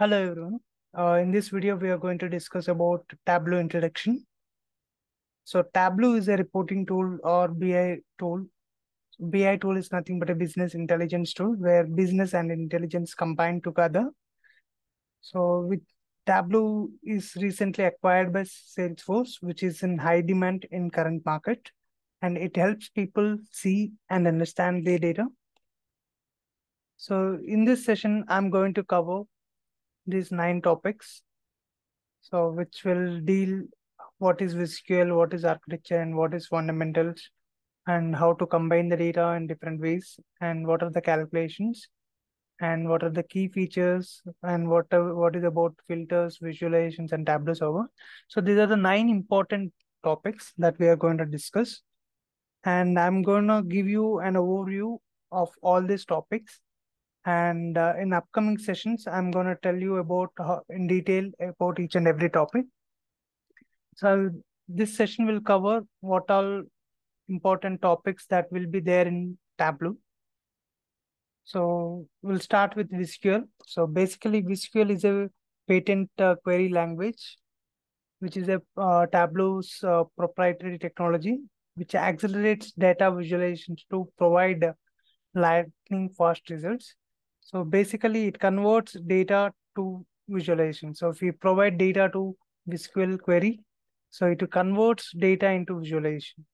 Hello everyone. In this video, we are going to discuss about Tableau introduction. So Tableau is a reporting tool or BI tool. BI tool is nothing but a business intelligence tool where business and intelligence combine together. So with Tableau is recently acquired by Salesforce, which is in high demand in current market, and it helps people see and understand their data. So in this session, I'm going to cover these 9 topics. So which will deal what is SQL, what is architecture, and what is fundamentals, and how to combine the data in different ways, and what are the calculations, and what are the key features, and what is about filters, visualizations, and Tableau server. So these are the 9 important topics that we are going to discuss, and I'm going to give you an overview of all these topics. And in upcoming sessions, I'm going to tell you about in detail about each and every topic. So this session will cover what all important topics that will be there in Tableau. So we'll start with SQL. So basically SQL is a patent query language, which is a Tableau's proprietary technology, which accelerates data visualizations to provide lightning fast results. So basically it converts data to visualization. So if we provide data to SQL query, so it converts data into visualization.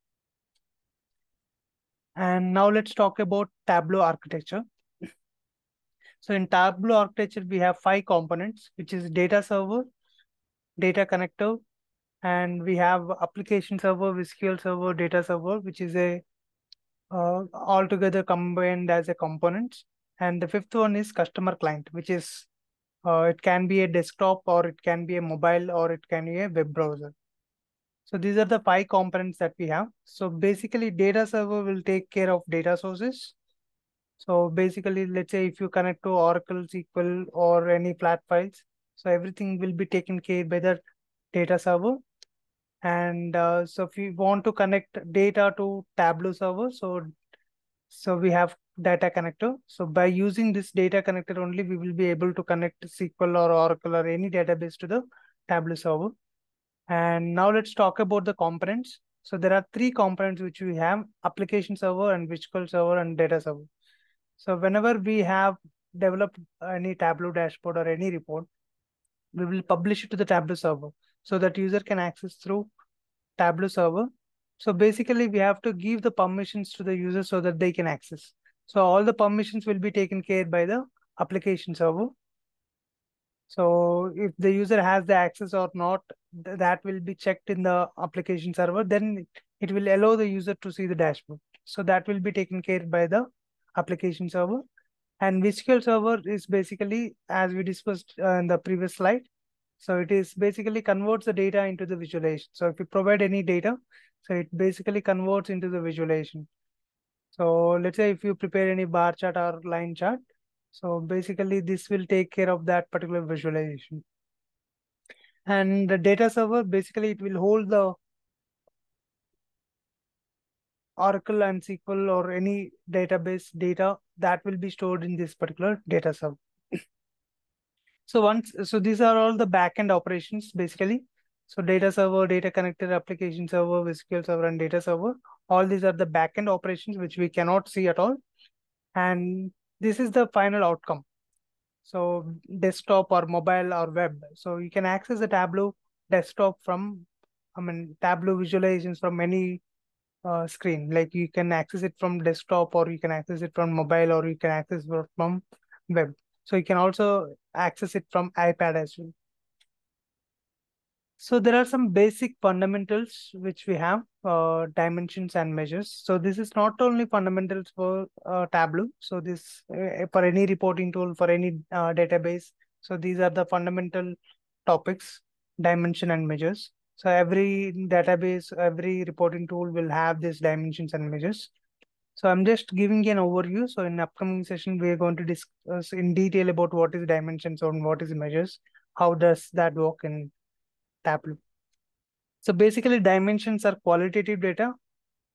And now let's talk about Tableau architecture. So in Tableau architecture, we have 5 components, which is data server, data connector, and we have application server, SQL server, data server, which is a altogether combined as a component. And the 5th one is customer client, which is it can be a desktop, or it can be a mobile, or it can be a web browser. So these are the 5 components that we have. So basically data server will take care of data sources. So basically, let's say if you connect to Oracle, SQL, or any flat files, so everything will be taken care by the data server. And so if you want to connect data to Tableau server, so we have data connector. So by using this data connector only, we will be able to connect SQL or Oracle or any database to the Tableau server. And now let's talk about the components. So there are 3 components which we have: application server, and SQL server, and data server. So whenever we have developed any Tableau dashboard or any report, we will publish it to the Tableau server so that user can access through Tableau server. So basically we have to give the permissions to the user so that they can access. So all the permissions will be taken care by the application server. So if the user has the access or not, that will be checked in the application server. Then it will allow the user to see the dashboard. So that will be taken care by the application server. And SQL server is basically, as we discussed in the previous slide, so it is basically converts the data into the visualization. So if you provide any data, so it basically converts into the visualization. So let's say if you prepare any bar chart or line chart, so basically this will take care of that particular visualization. And the data server, basically it will hold the Oracle and SQL or any database data that will be stored in this particular data server. So these are all the backend operations basically. So data server, data connector, application server, SQL server, and data server. All these are the backend operations which we cannot see at all. And this is the final outcome. So desktop or mobile or web. So you can access the Tableau desktop from, Tableau visualizations from any screen. Like you can access it from desktop, or you can access it from mobile, or you can access it from web. So you can also access it from iPad as well. So there are some basic fundamentals which we have, dimensions and measures. So this is not only fundamentals for Tableau. So this for any reporting tool, for any database. So these are the fundamental topics: dimension and measures. So every database, every reporting tool will have these dimensions and measures. So I'm just giving you an overview. So in upcoming session, we are going to discuss in detail about what is dimensions and what is measures. How does that work in Tableau? So basically dimensions are qualitative data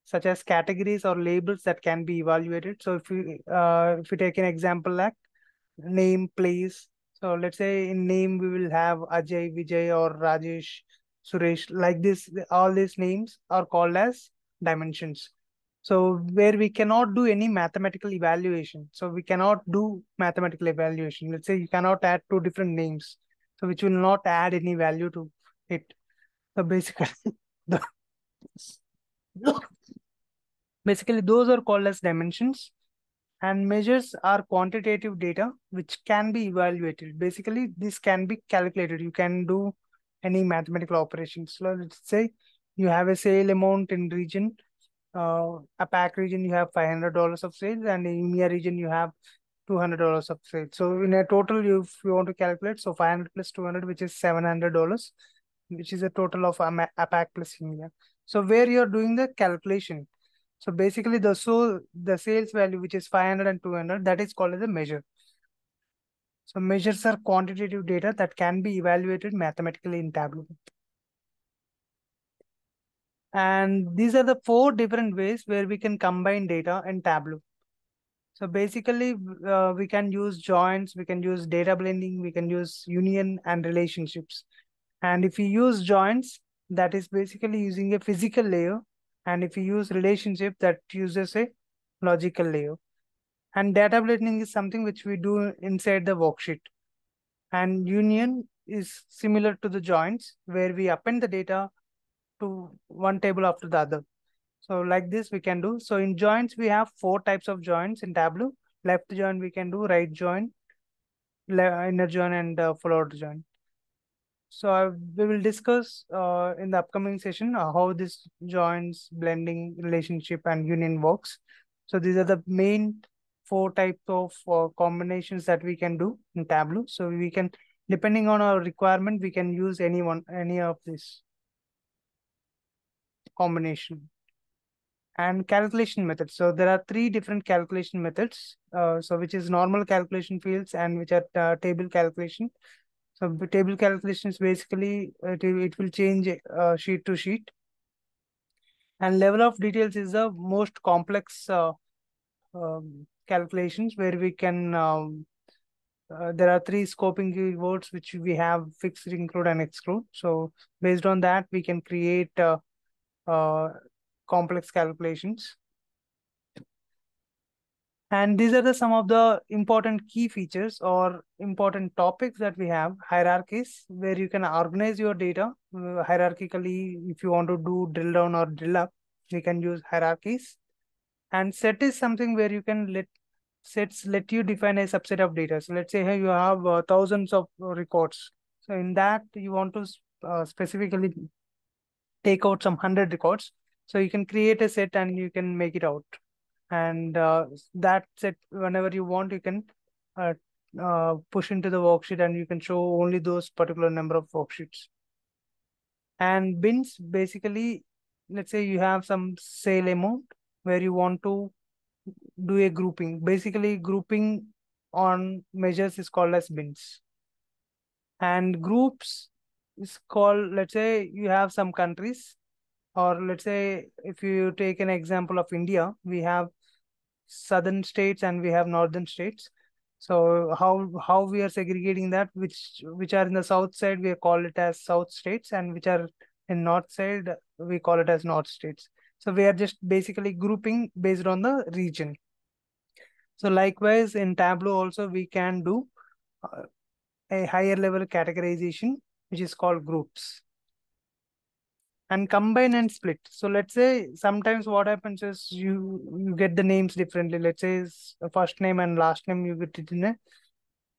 such as categories or labels that can be evaluated. So if you take an example like name, place, So let's say in name we will have Ajay, Vijay, or Rajesh, Suresh. Like this, all these names are called as dimensions. So where we cannot do any mathematical evaluation. So we cannot do mathematical evaluation. Let's say you cannot add two different names, so which will not add any value to it. So basically, the, basically those are called as dimensions. And measures are quantitative data which can be evaluated. Basically, this can be calculated. You can do any mathematical operations. So let's say you have a sale amount in region, a pack region, you have $500 of sales, and in EMEA region, you have $200 of sales. So in a total, if you want to calculate, so 500 plus 200, which is $700, which is a total of APAC plus EMEA. So where you're doing the calculation, so basically the sales value, which is 500 and 200, that is called as a measure. So measures are quantitative data that can be evaluated mathematically in Tableau. And these are the four different ways where we can combine data in Tableau. So basically, we can use joins, we can use data blending, we can use union and relationships. And if you use joins, that is basically using a physical layer. And if you use relationship, that uses a logical layer. And data blending is something which we do inside the worksheet. And union is similar to the joins, where we append the data to one table after the other. So like this we can do. So in joins, we have four types of joins in Tableau. Left join we can do, right join, inner join, and follower join. So we will discuss in the upcoming session how this joins, blending, relationship, and union works. So these are the main four types of combinations that we can do in Tableau. So we can, depending on our requirement, we can use any of this combination. And calculation methods. So there are three different calculation methods. So which is normal calculation fields and which are table calculation. So the table calculations basically it will change sheet to sheet. And level of details is the most complex calculations where we can there are three scoping keywords which we have: fixed, include, and exclude. So based on that, we can create uh, complex calculations. And these are the some of the important key features or important topics that we have. Hierarchies, where you can organize your data hierarchically. If you want to do drill down or drill up, we can use hierarchies. And set is something where you can let you define a subset of data. So let's say here you have thousands of records. So in that you want to specifically take out some 100 records. So you can create a set and you can make it out. And that set, whenever you want, you can uh, push into the worksheet and you can show only those particular number of worksheets. And bins, basically, let's say you have some sale amount where you want to do a grouping. Basically, grouping on measures is called as bins. And groups is called, let's say you have some countries, or let's say if you take an example of India, we have southern states and we have northern states. So how we are segregating that, which are in the south side, we call it as south states, and which are in north side, we call it as north states. So we are just basically grouping based on the region. So likewise in Tableau also we can do uh, a higher level categorization, which is called groups. And combine and split. So let's say sometimes what happens is you get the names differently. Let's say first name and last name, you get it in a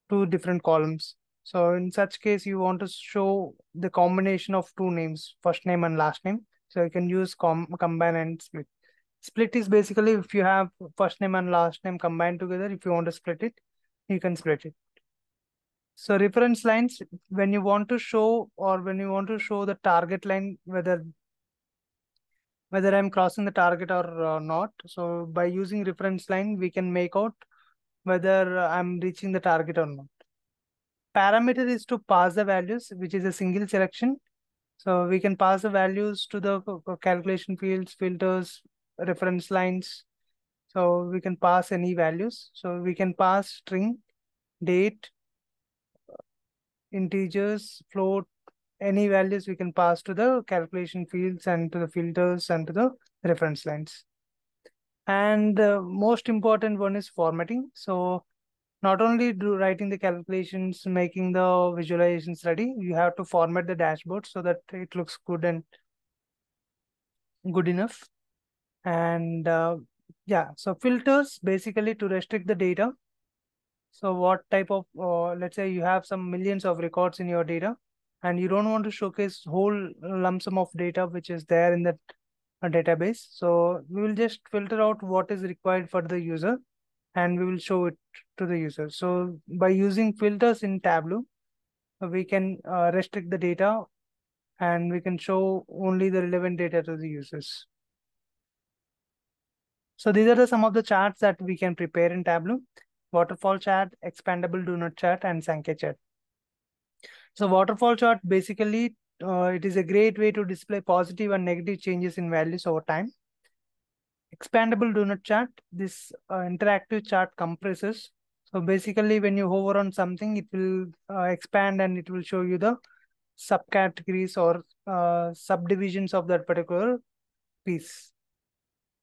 two different columns. So in such case, you want to show the combination of two names, first name and last name. So you can use combine and split. Split is basically if you have first name and last name combined together, if you want to split it, you can split it. So reference lines, when you want to show or when you want to show the target line, whether I'm crossing the target or not. So by using reference line, we can make out whether I'm reaching the target or not. Parameter is to pass the values, which is a single selection. So we can pass the values to the calculation fields, filters, reference lines. So we can pass any values. So we can pass string, date, integers, float, any values we can pass to the calculation fields and to the filters and to the reference lines. And the most important one is formatting. So not only do writing the calculations, making the visualizations ready, you have to format the dashboard so that it looks good and good enough. And yeah, so filters basically to restrict the data. So what type of, let's say you have some millions of records in your data and you don't want to showcase whole lump sum of data which is there in that database. So we will just filter out what is required for the user and we will show it to the user. So by using filters in Tableau, we can restrict the data and we can show only the relevant data to the users. So these are some of the charts that we can prepare in Tableau: waterfall chart, expandable donut chart, and Sankey chart. So waterfall chart basically, it is a great way to display positive and negative changes in values over time. Expandable donut chart, this interactive chart compresses. So basically when you hover on something, it will expand and it will show you the subcategories or subdivisions of that particular piece.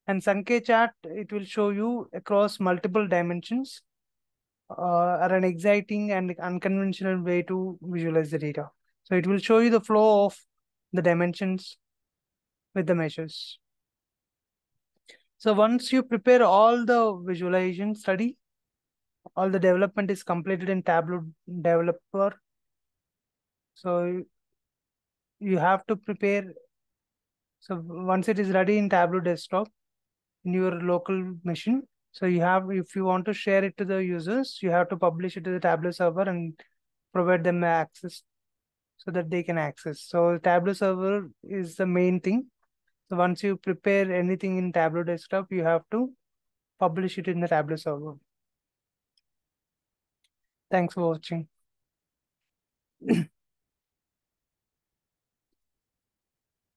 And Sankey chart, it will show you across multiple dimensions are an exciting and unconventional way to visualize the data. So it will show you the flow of the dimensions with the measures. So once you prepare all the visualization study, all the development is completed in Tableau developer. So you have to prepare. So once it is ready in Tableau desktop in your local machine, so you have, if you want to share it to the users, you have to publish it to the Tableau server and provide them access so that they can access. So Tableau server is the main thing. So once you prepare anything in Tableau desktop, you have to publish it in the Tableau server. Thanks for watching.